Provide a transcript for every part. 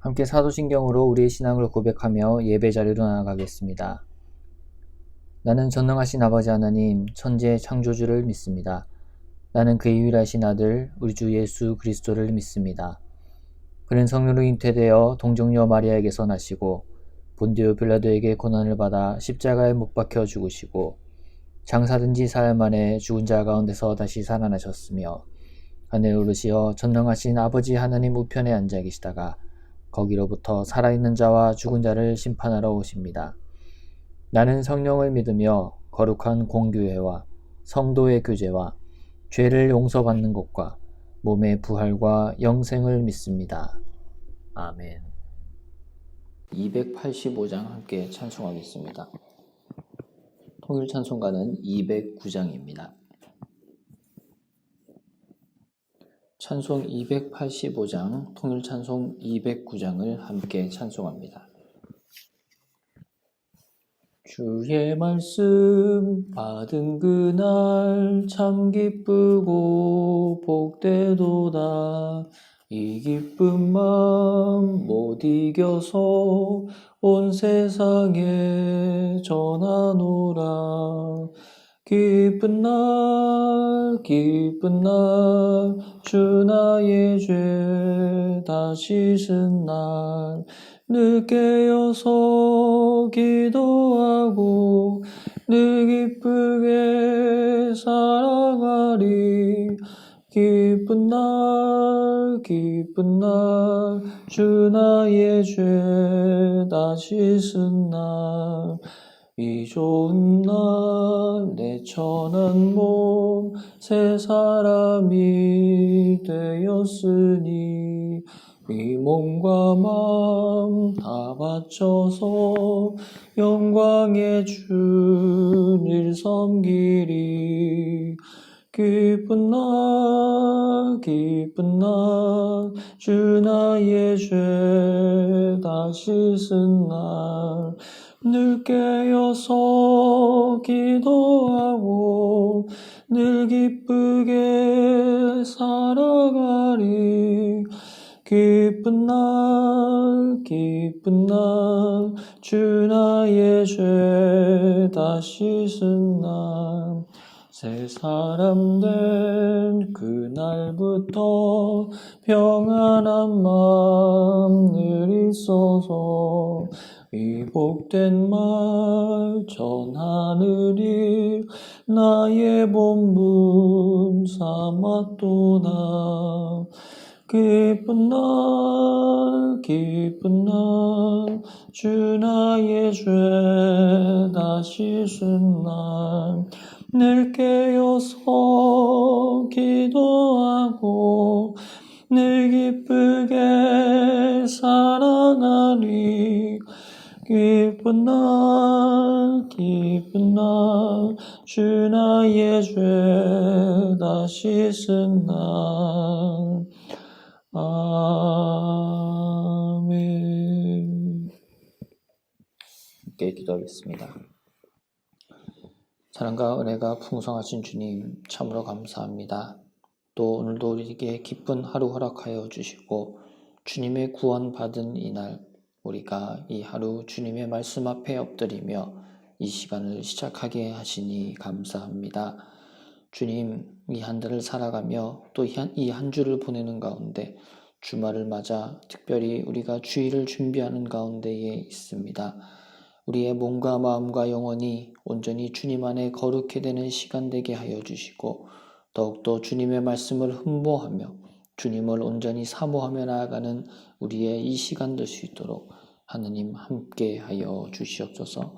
함께 사도신경으로 우리의 신앙을 고백하며 예배 자리로 나아가겠습니다. 나는 전능하신 아버지 하나님, 천지의 창조주를 믿습니다. 나는 그의 유일하신 아들, 우리 주 예수 그리스도를 믿습니다. 그는 성령으로 잉태되어 동정녀 마리아에게서 나시고 본디오 빌라도에게 고난을 받아 십자가에 못 박혀 죽으시고 장사된 지 사흘 만에 죽은 자 가운데서 다시 살아나셨으며 하늘 오르시어 전능하신 아버지 하나님 우편에 앉아 계시다가 거기로부터 살아있는 자와 죽은 자를 심판하러 오십니다. 나는 성령을 믿으며 거룩한 공교회와 성도의 교제와 죄를 용서받는 것과 몸의 부활과 영생을 믿습니다. 아멘. 285장 함께 찬송하겠습니다. 통일 찬송가는 209장입니다. 찬송 285장, 통일 찬송 209장을 함께 찬송합니다. 주의 말씀 받은 그날 참 기쁘고 복되도다. 이 기쁜 마음 못 이겨서 온 세상에 전하노라. 기쁜 날 주 나의 죄 다 씻은 날 늦 깨어서 기도하고 늘 기쁘게 살아가리. 기쁜 날 주 나의 죄 다 씻은 날 이 좋은 날 내 천한 몸 새 사람이 되었으니 이 몸과 마음 다 바쳐서 영광의 주를 섬기리. 기쁜 날 주 나의 죄 다 씻은 날 늘 깨어서 기도하고 늘 기쁘게 살아가리. 기쁜 날 주 나의 죄 다 씻은 날 새 사람 된 그날부터 평안한 마음 늘 있어서 이 복된 말 전하느니 나의 본분 삼았도다. 기쁜 날 주 나의 죄 다 씻은 날 늘 깨어서 기도하고 늘 기쁘게 살아가리. 기쁜 날 주 나의 죄 다 씻은 날. 아멘. 함께 기도하겠습니다. 사랑과 은혜가 풍성하신 주님, 참으로 감사합니다. 또 오늘도 우리에게 기쁜 하루 허락하여 주시고 주님의 구원 받은 이날 우리가 이 하루 주님의 말씀 앞에 엎드리며 이 시간을 시작하게 하시니 감사합니다. 주님, 이 한 달을 살아가며 또 이 한 주를 보내는 가운데 주말을 맞아 특별히 우리가 주일을 준비하는 가운데에 있습니다. 우리의 몸과 마음과 영혼이 온전히 주님 안에 거룩해 되는 시간 되게 하여 주시고 더욱더 주님의 말씀을 흠모하며 주님을 온전히 사모하며 나아가는 우리의 이 시간 될 수 있도록 하느님 함께 하여 주시옵소서.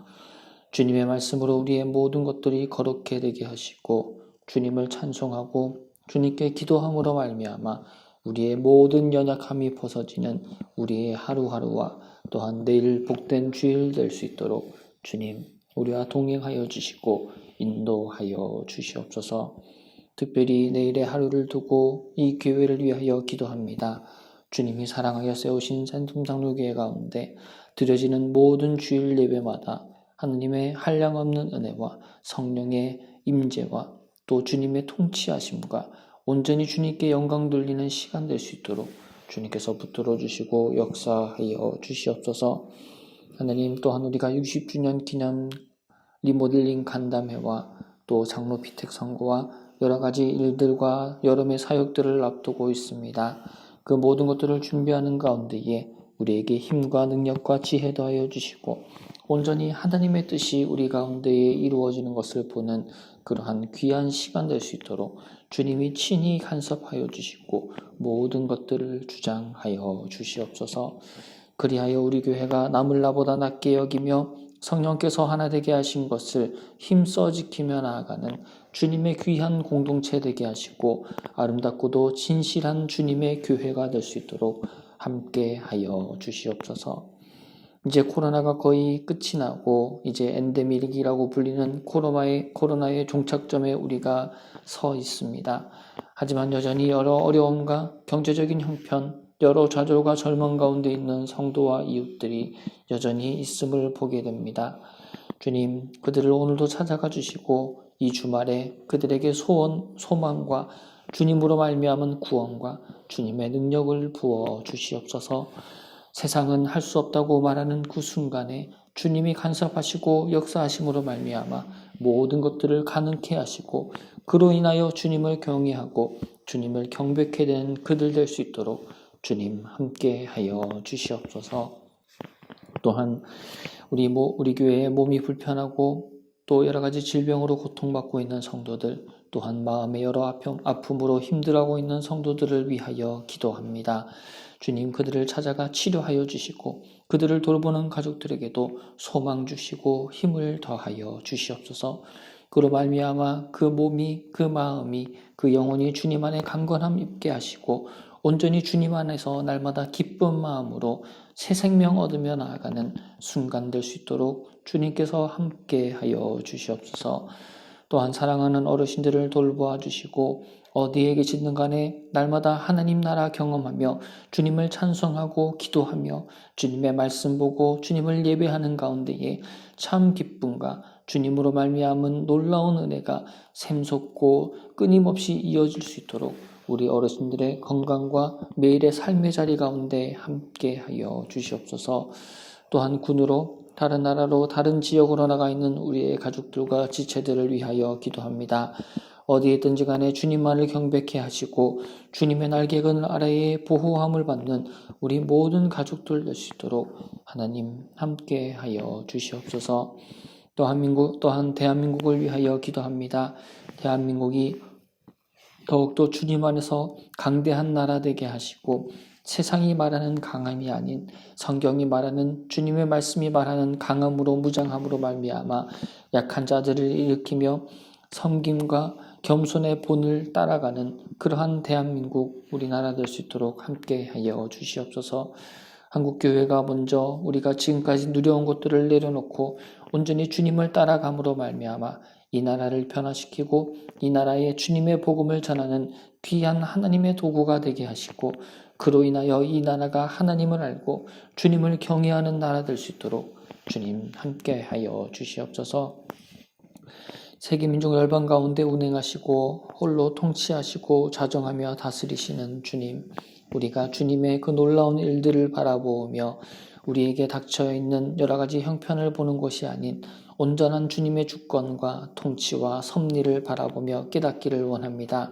주님의 말씀으로 우리의 모든 것들이 거룩해 되게 하시고 주님을 찬송하고 주님께 기도함으로 말미암아 우리의 모든 연약함이 벗어지는 우리의 하루하루와 또한 내일 복된 주일 될 수 있도록 주님 우리와 동행하여 주시고 인도하여 주시옵소서. 특별히 내일의 하루를 두고 이 교회를 위하여 기도합니다. 주님이 사랑하여 세우신 산tum상로교회 가운데 드려지는 모든 주일 예배마다 하느님의 한량없는 은혜와 성령의 임재와 또 주님의 통치하심과 온전히 주님께 영광 돌리는 시간 될 수 있도록 주님께서 붙들어 주시고 역사하여 주시옵소서. 하나님, 또한 우리가 60주년 기념 리모델링 간담회와 또 장로 피택 선거와 여러 가지 일들과 여름의 사역들을 앞두고 있습니다. 그 모든 것들을 준비하는 가운데에 우리에게 힘과 능력과 지혜 더하여 주시고 온전히 하나님의 뜻이 우리 가운데에 이루어지는 것을 보는 그러한 귀한 시간 될 수 있도록 주님이 친히 간섭하여 주시고 모든 것들을 주장하여 주시옵소서. 그리하여 우리 교회가 남을 나보다 낫게 여기며 성령께서 하나 되게 하신 것을 힘써 지키며 나아가는 주님의 귀한 공동체 되게 하시고 아름답고도 진실한 주님의 교회가 될 수 있도록 함께하여 주시옵소서. 이제 코로나가 거의 끝이 나고 이제 엔데믹이라고 불리는 코로나의 종착점에 우리가 서 있습니다. 하지만 여전히 여러 어려움과 경제적인 형편, 여러 좌절과 절망 가운데 있는 성도와 이웃들이 여전히 있음을 보게 됩니다. 주님, 그들을 오늘도 찾아가 주시고 이 주말에 그들에게 소망과 주님으로 말미암은 구원과 주님의 능력을 부어 주시옵소서. 세상은 할 수 없다고 말하는 그 순간에 주님이 간섭하시고 역사하심으로 말미암아 모든 것들을 가능케 하시고 그로 인하여 주님을 경외하고 주님을 경배케 되는 그들 될 수 있도록 주님 함께하여 주시옵소서. 또한 우리 교회에 몸이 불편하고 또 여러 가지 질병으로 고통받고 있는 성도들, 또한 마음의 여러 아픔으로 힘들어하고 있는 성도들을 위하여 기도합니다. 주님, 그들을 찾아가 치료하여 주시고 그들을 돌보는 가족들에게도 소망 주시고 힘을 더하여 주시옵소서. 그로 말미암아 그 몸이, 그 마음이, 그 영혼이 주님 안에 강건함 입게 하시고 온전히 주님 안에서 날마다 기쁜 마음으로 새 생명 얻으며 나아가는 순간 될 수 있도록 주님께서 함께하여 주시옵소서. 또한 사랑하는 어르신들을 돌보아 주시고 어디에 계시든 간에 날마다 하나님 나라 경험하며 주님을 찬송하고 기도하며 주님의 말씀 보고 주님을 예배하는 가운데에 참 기쁨과 주님으로 말미암은 놀라운 은혜가 샘솟고 끊임없이 이어질 수 있도록 우리 어르신들의 건강과 매일의 삶의 자리 가운데 함께하여 주시옵소서. 또한 군으로 다른 나라로 다른 지역으로 나가 있는 우리의 가족들과 지체들을 위하여 기도합니다. 어디에 있든지 간에 주님만을 경배케 하시고 주님의 날개 그늘 아래에 보호함을 받는 우리 모든 가족들 될 수 있도록 하나님 함께하여 주시옵소서. 또한 대한민국을 위하여 기도합니다. 대한민국이 더욱더 주님 안에서 강대한 나라 되게 하시고 세상이 말하는 강함이 아닌 성경이 말하는 주님의 말씀이 말하는 강함으로 무장함으로 말미암아 약한 자들을 일으키며 섬김과 겸손의 본을 따라가는 그러한 대한민국 우리나라 될 수 있도록 함께하여 주시옵소서. 한국교회가 먼저 우리가 지금까지 누려온 것들을 내려놓고 온전히 주님을 따라감으로 말미암아 이 나라를 변화시키고 이 나라에 주님의 복음을 전하는 귀한 하나님의 도구가 되게 하시고 그로 인하여 이 나라가 하나님을 알고 주님을 경외하는 나라 될 수 있도록 주님 함께하여 주시옵소서. 세계민족 열방 가운데 운행하시고 홀로 통치하시고 자정하며 다스리시는 주님, 우리가 주님의 그 놀라운 일들을 바라보며 우리에게 닥쳐 있는 여러 가지 형편을 보는 것이 아닌 온전한 주님의 주권과 통치와 섭리를 바라보며 깨닫기를 원합니다.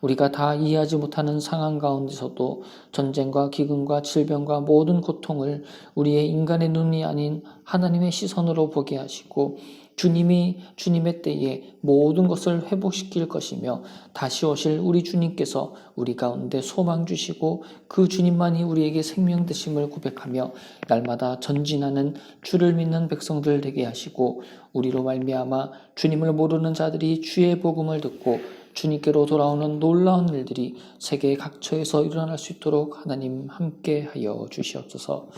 우리가 다 이해하지 못하는 상황 가운데서도 전쟁과 기근과 질병과 모든 고통을 우리의 인간의 눈이 아닌 하나님의 시선으로 보게 하시고 주님이 주님의 때에 모든 것을 회복시킬 것이며 다시 오실 우리 주님께서 우리 가운데 소망 주시고 그 주님만이 우리에게 생명 되심을 고백하며 날마다 전진하는 주를 믿는 백성들 되게 하시고 우리로 말미암아 주님을 모르는 자들이 주의 복음을 듣고 주님께로 돌아오는 놀라운 일들이 세계 각처에서 일어날 수 있도록 하나님 함께하여 주시옵소서.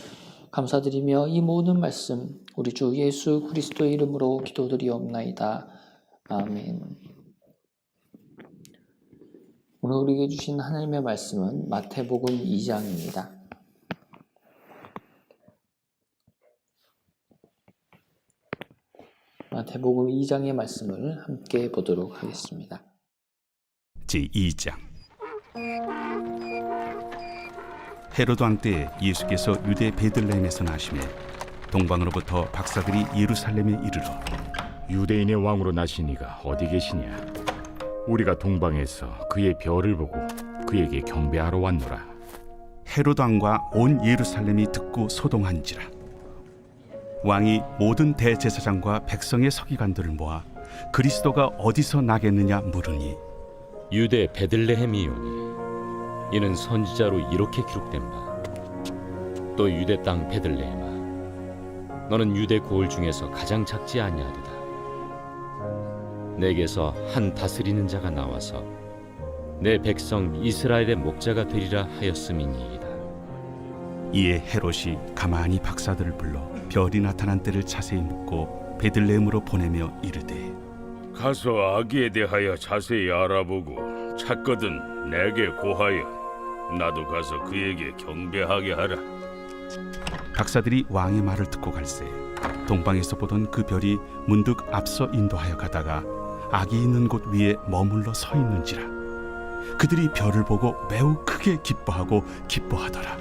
감사드리며 이 모든 말씀 우리 주 예수 그리스도의 이름으로 기도드리옵나이다. 아멘. 오늘 우리에게 주신 하나님의 말씀은 마태복음 2장입니다. 마태복음 2장의 말씀을 함께 보도록 하겠습니다. 제2장 헤로드 왕 때에 예수께서 유대 베들레헴에서 나시매 동방으로부터 박사들이 예루살렘에 이르러 유대인의 왕으로 나신 이가 어디 계시냐? 우리가 동방에서 그의 별을 보고 그에게 경배하러 왔노라. 헤로드 왕과 온 예루살렘이 듣고 소동한지라. 왕이 모든 대제사장과 백성의 서기관들을 모아 그리스도가 어디서 나겠느냐 물으니 유대 베들레헴이오니 이는 선지자로 이렇게 기록된 바 또 유대 땅 베들레헴아 너는 유대 고을 중에서 가장 작지 아니하도다. 내게서 한 다스리는 자가 나와서 내 백성 이스라엘의 목자가 되리라 하였음이니이다. 이에 헤롯이 가만히 박사들을 불러 별이 나타난 때를 자세히 묻고 베들레헴으로 보내며 이르되 가서 아기에 대하여 자세히 알아보고 찾거든 내게 고하여 나도 가서 그에게 경배하게 하라. 박사들이 왕의 말을 듣고 갈새 동방에서 보던 그 별이 문득 앞서 인도하여 가다가 아기 있는 곳 위에 머물러 서 있는지라. 그들이 별을 보고 매우 크게 기뻐하더라.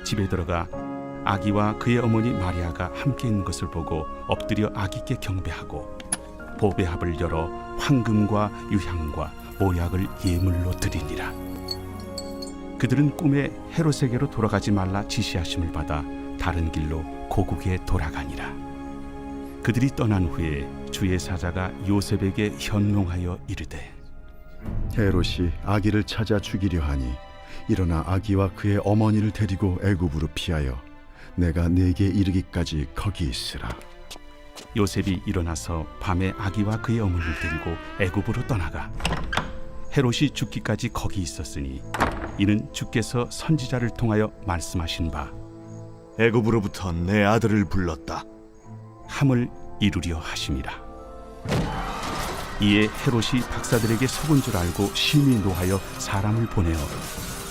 집에 들어가 아기와 그의 어머니 마리아가 함께 있는 것을 보고 엎드려 아기께 경배하고 보배합을 열어 황금과 유향과 모약을 예물로 드리니라. 그들은 꿈에 헤롯에게로 돌아가지 말라 지시하심을 받아 다른 길로 고국에 돌아가니라. 그들이 떠난 후에 주의 사자가 요셉에게 현몽하여 이르되 헤롯이 아기를 찾아 죽이려 하니 일어나 아기와 그의 어머니를 데리고 애굽으로 피하여 내가 네게 이르기까지 거기 있으라. 요셉이 일어나서 밤에 아기와 그의 어머니를 데리고 애굽으로 떠나가 헤롯이 죽기까지 거기 있었으니 이는 주께서 선지자를 통하여 말씀하신 바 애굽으로부터 내 아들을 불렀다. 함을 이루려 하심이라. 이에 헤롯이 박사들에게 속은 줄 알고 심히 노하여 사람을 보내어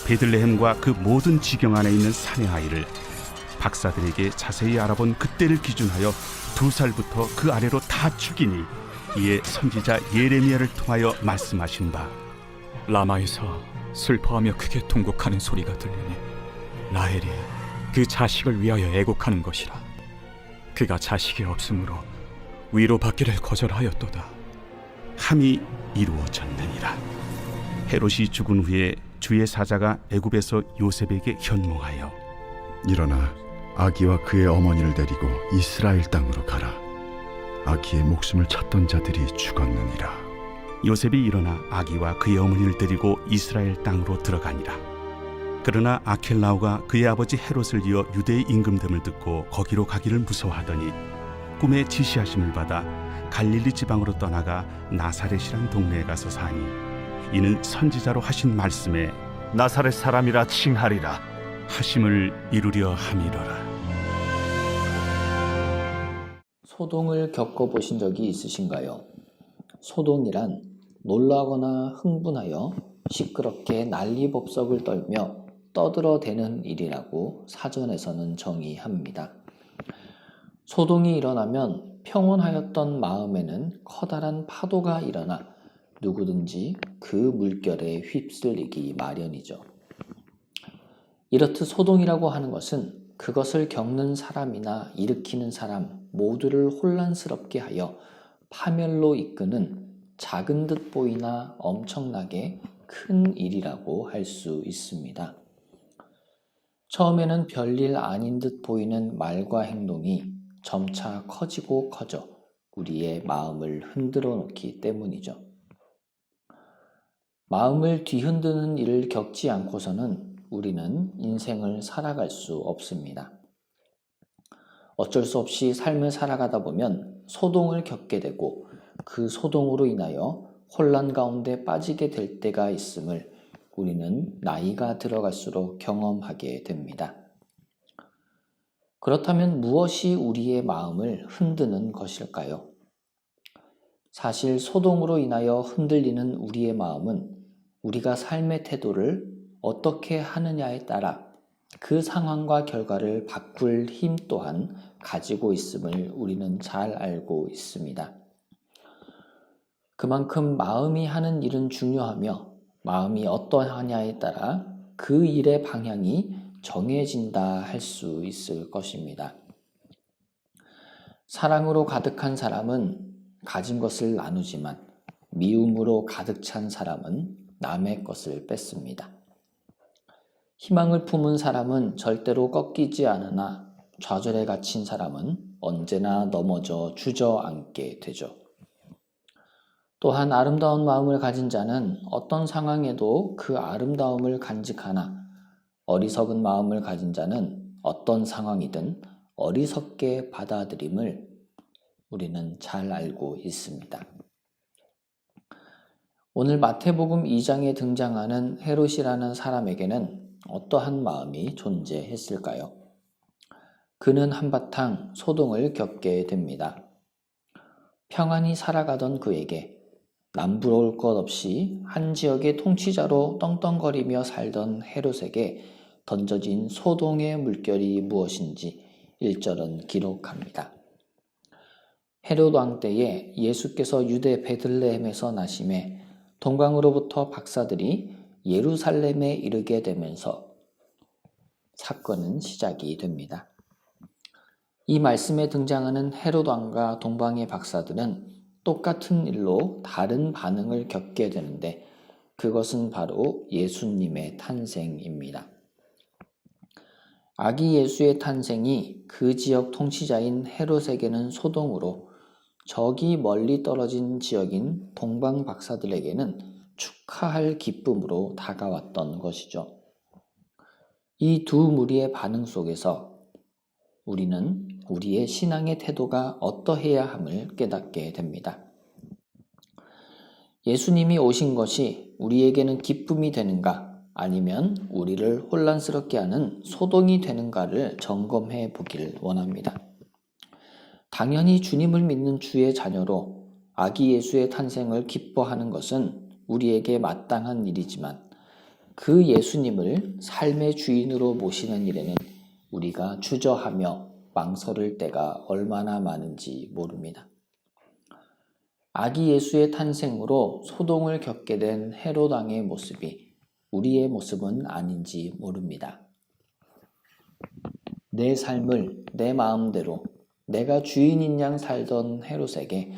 베들레헴과 그 모든 지경 안에 있는 산의 아이를 박사들에게 자세히 알아본 그때를 기준하여 2살부터 그 아래로 다 죽이니 이에 선지자 예레미야를 통하여 말씀하신 바 라마에서 슬퍼하며 크게 통곡하는 소리가 들리니 라헬이 그 자식을 위하여 애곡하는 것이라. 그가 자식이 없으므로 위로받기를 거절하였도다. 함이 이루어졌느니라. 헤롯이 죽은 후에 주의 사자가 애굽에서 요셉에게 현몽하여 일어나 아기와 그의 어머니를 데리고 이스라엘 땅으로 가라. 아기의 목숨을 찾던 자들이 죽었느니라. 요셉이 일어나 아기와 그의 어머니를 데리고 이스라엘 땅으로 들어가니라. 그러나 아켈라오가 그의 아버지 헤롯을 이어 유대의 임금됨을 듣고 거기로 가기를 무서워하더니 꿈에 지시하심을 받아 갈릴리 지방으로 떠나가 나사렛이란 동네에 가서 사니 이는 선지자로 하신 말씀에 나사렛 사람이라 칭하리라. 하심을 이루려 함이로라. 소동을 겪어보신 적이 있으신가요? 소동이란 놀라거나 흥분하여 시끄럽게 난리법석을 떨며 떠들어대는 일이라고 사전에서는 정의합니다. 소동이 일어나면 평온하였던 마음에는 커다란 파도가 일어나 누구든지 그 물결에 휩쓸리기 마련이죠. 이렇듯 소동이라고 하는 것은 그것을 겪는 사람이나 일으키는 사람 모두를 혼란스럽게 하여 파멸로 이끄는 작은 듯 보이나 엄청나게 큰 일이라고 할 수 있습니다. 처음에는 별일 아닌 듯 보이는 말과 행동이 점차 커지고 커져 우리의 마음을 흔들어 놓기 때문이죠. 마음을 뒤흔드는 일을 겪지 않고서는 우리는 인생을 살아갈 수 없습니다. 어쩔 수 없이 삶을 살아가다 보면 소동을 겪게 되고 그 소동으로 인하여 혼란 가운데 빠지게 될 때가 있음을 우리는 나이가 들어갈수록 경험하게 됩니다. 그렇다면 무엇이 우리의 마음을 흔드는 것일까요? 사실 소동으로 인하여 흔들리는 우리의 마음은 우리가 삶의 태도를 어떻게 하느냐에 따라 그 상황과 결과를 바꿀 힘 또한 가지고 있음을 우리는 잘 알고 있습니다. 그만큼 마음이 하는 일은 중요하며 마음이 어떠하냐에 따라 그 일의 방향이 정해진다 할 수 있을 것입니다. 사랑으로 가득한 사람은 가진 것을 나누지만 미움으로 가득 찬 사람은 남의 것을 뺏습니다. 희망을 품은 사람은 절대로 꺾이지 않으나 좌절에 갇힌 사람은 언제나 넘어져 주저앉게 되죠. 또한 아름다운 마음을 가진 자는 어떤 상황에도 그 아름다움을 간직하나 어리석은 마음을 가진 자는 어떤 상황이든 어리석게 받아들임을 우리는 잘 알고 있습니다. 오늘 마태복음 2장에 등장하는 헤롯이라는 사람에게는 어떠한 마음이 존재했을까요? 그는 한바탕 소동을 겪게 됩니다. 평안히 살아가던 그에게 남부러울 것 없이 한 지역의 통치자로 떵떵거리며 살던 헤롯에게 던져진 소동의 물결이 무엇인지 1절은 기록합니다. 헤롯 왕 때에 예수께서 유대 베들레헴에서 나심에 동방으로부터 박사들이 예루살렘에 이르게 되면서 사건은 시작이 됩니다. 이 말씀에 등장하는 헤롯 왕과 동방의 박사들은 똑같은 일로 다른 반응을 겪게 되는데 그것은 바로 예수님의 탄생입니다. 아기 예수의 탄생이 그 지역 통치자인 헤롯에게는 소동으로 저기 멀리 떨어진 지역인 동방 박사들에게는 축하할 기쁨으로 다가왔던 것이죠. 이 두 무리의 반응 속에서 우리는 우리의 신앙의 태도가 어떠해야 함을 깨닫게 됩니다. 예수님이 오신 것이 우리에게는 기쁨이 되는가 아니면 우리를 혼란스럽게 하는 소동이 되는가를 점검해 보길 원합니다. 당연히 주님을 믿는 주의 자녀로 아기 예수의 탄생을 기뻐하는 것은 우리에게 마땅한 일이지만 그 예수님을 삶의 주인으로 모시는 일에는 우리가 주저하며 망설일 때가 얼마나 많은지 모릅니다. 아기 예수의 탄생으로 소동을 겪게 된 헤롯 왕의 모습이 우리의 모습은 아닌지 모릅니다. 내 삶을 내 마음대로 내가 주인인 양 살던 헤롯에게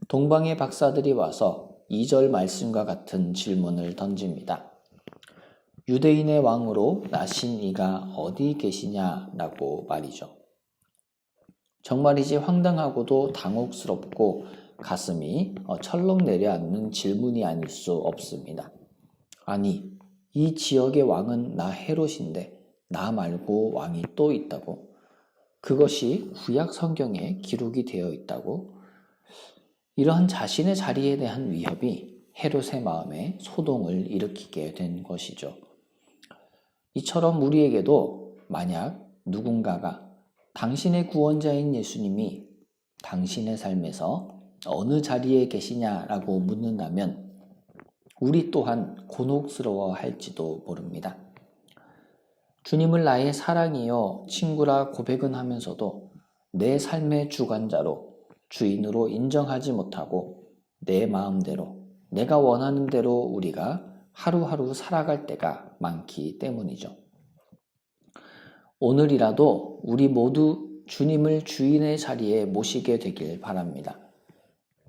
동방의 박사들이 와서 2절 말씀과 같은 질문을 던집니다. 유대인의 왕으로 나신 이가 어디 계시냐라고 말이죠. 정말이지 황당하고도 당혹스럽고 가슴이 철렁 내려앉는 질문이 아닐 수 없습니다. 아니, 이 지역의 왕은 나 헤롯인데 나 말고 왕이 또 있다고? 그것이 구약 성경에 기록이 되어 있다고? 이러한 자신의 자리에 대한 위협이 헤롯의 마음에 소동을 일으키게 된 것이죠. 이처럼 우리에게도 만약 누군가가 당신의 구원자인 예수님이 당신의 삶에서 어느 자리에 계시냐라고 묻는다면 우리 또한 곤혹스러워 할지도 모릅니다. 주님을 나의 사랑이요 친구라 고백은 하면서도 내 삶의 주관자로 주인으로 인정하지 못하고 내 마음대로 내가 원하는 대로 우리가 하루하루 살아갈 때가 많기 때문이죠. 오늘이라도 우리 모두 주님을 주인의 자리에 모시게 되길 바랍니다.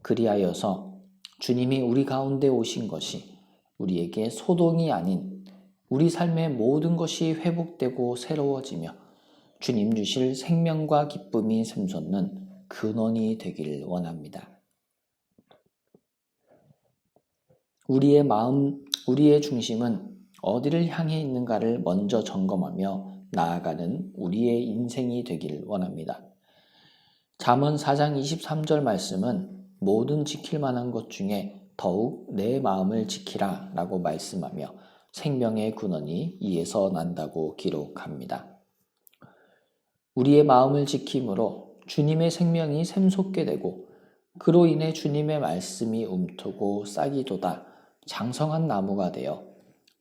그리하여서 주님이 우리 가운데 오신 것이 우리에게 소동이 아닌 우리 삶의 모든 것이 회복되고 새로워지며 주님 주실 생명과 기쁨이 샘솟는 근원이 되길 원합니다. 우리의 마음, 우리의 중심은 어디를 향해 있는가를 먼저 점검하며 나아가는 우리의 인생이 되길 원합니다. 잠언 4장 23절 말씀은 모든 지킬 만한 것 중에 더욱 내 마음을 지키라 라고 말씀하며 생명의 근원이 이에서 난다고 기록합니다. 우리의 마음을 지킴으로 주님의 생명이 샘솟게 되고 그로 인해 주님의 말씀이 움트고 싹이 돋아 장성한 나무가 되어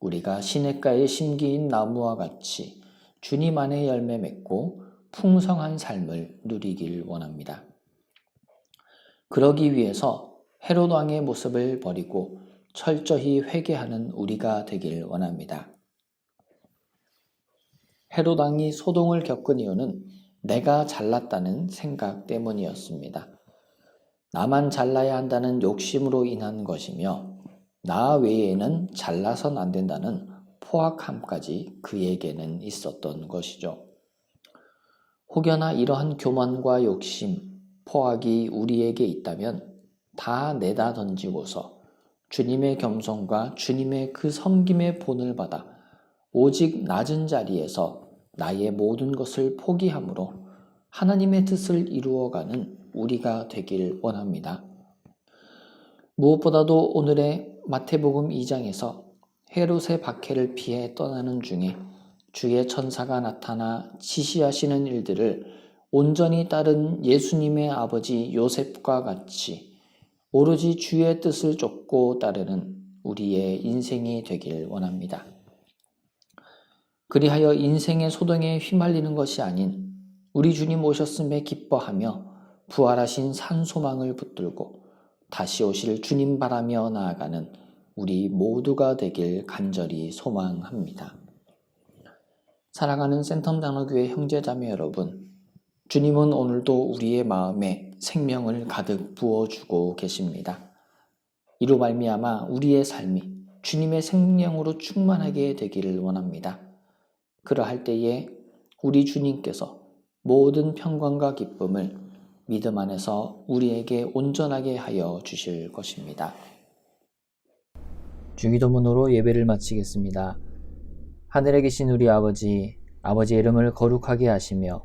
우리가 시냇가에 심기인 나무와 같이 주님 안에 열매 맺고 풍성한 삶을 누리길 원합니다. 그러기 위해서 헤롯 왕의 모습을 버리고 철저히 회개하는 우리가 되길 원합니다. 헤롯 왕이 소동을 겪은 이유는 내가 잘났다는 생각 때문이었습니다. 나만 잘나야 한다는 욕심으로 인한 것이며 나 외에는 잘나선 안 된다는 포악함까지 그에게는 있었던 것이죠. 혹여나 이러한 교만과 욕심, 포악이 우리에게 있다면 다 내다 던지고서 주님의 겸손과 주님의 그 섬김의 본을 받아 오직 낮은 자리에서 나의 모든 것을 포기함으로 하나님의 뜻을 이루어가는 우리가 되길 원합니다. 무엇보다도 오늘의 마태복음 2장에서 헤롯의 박해를 피해 떠나는 중에 주의 천사가 나타나 지시하시는 일들을 온전히 따른 예수님의 아버지 요셉과 같이 오로지 주의 뜻을 쫓고 따르는 우리의 인생이 되길 원합니다. 그리하여 인생의 소동에 휘말리는 것이 아닌 우리 주님 오셨음에 기뻐하며 부활하신 산소망을 붙들고 다시 오실 주님 바라며 나아가는 우리 모두가 되길 간절히 소망합니다. 사랑하는 센텀 장로교회 형제자매 여러분, 주님은 오늘도 우리의 마음에 생명을 가득 부어주고 계십니다. 이로 말미암아 우리의 삶이 주님의 생명으로 충만하게 되기를 원합니다. 그러할 때에 우리 주님께서 모든 평강과 기쁨을 믿음 안에서 우리에게 온전하게 하여 주실 것입니다. 주기도문으로 예배를 마치겠습니다. 하늘에 계신 우리 아버지, 아버지의 이름을 거룩하게 하시며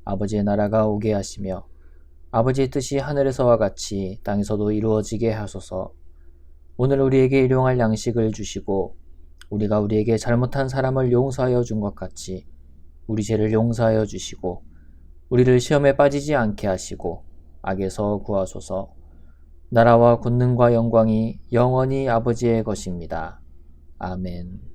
아버지의 나라가 오게 하시며 아버지의 뜻이 하늘에서와 같이 땅에서도 이루어지게 하소서. 오늘 우리에게 일용할 양식을 주시고 우리가 우리에게 잘못한 사람을 용서하여 준 것 같이 우리 죄를 용서하여 주시고 우리를 시험에 빠지지 않게 하시고 악에서 구하소서. 나라와 권능과 영광이 영원히 아버지의 것입니다. 아멘.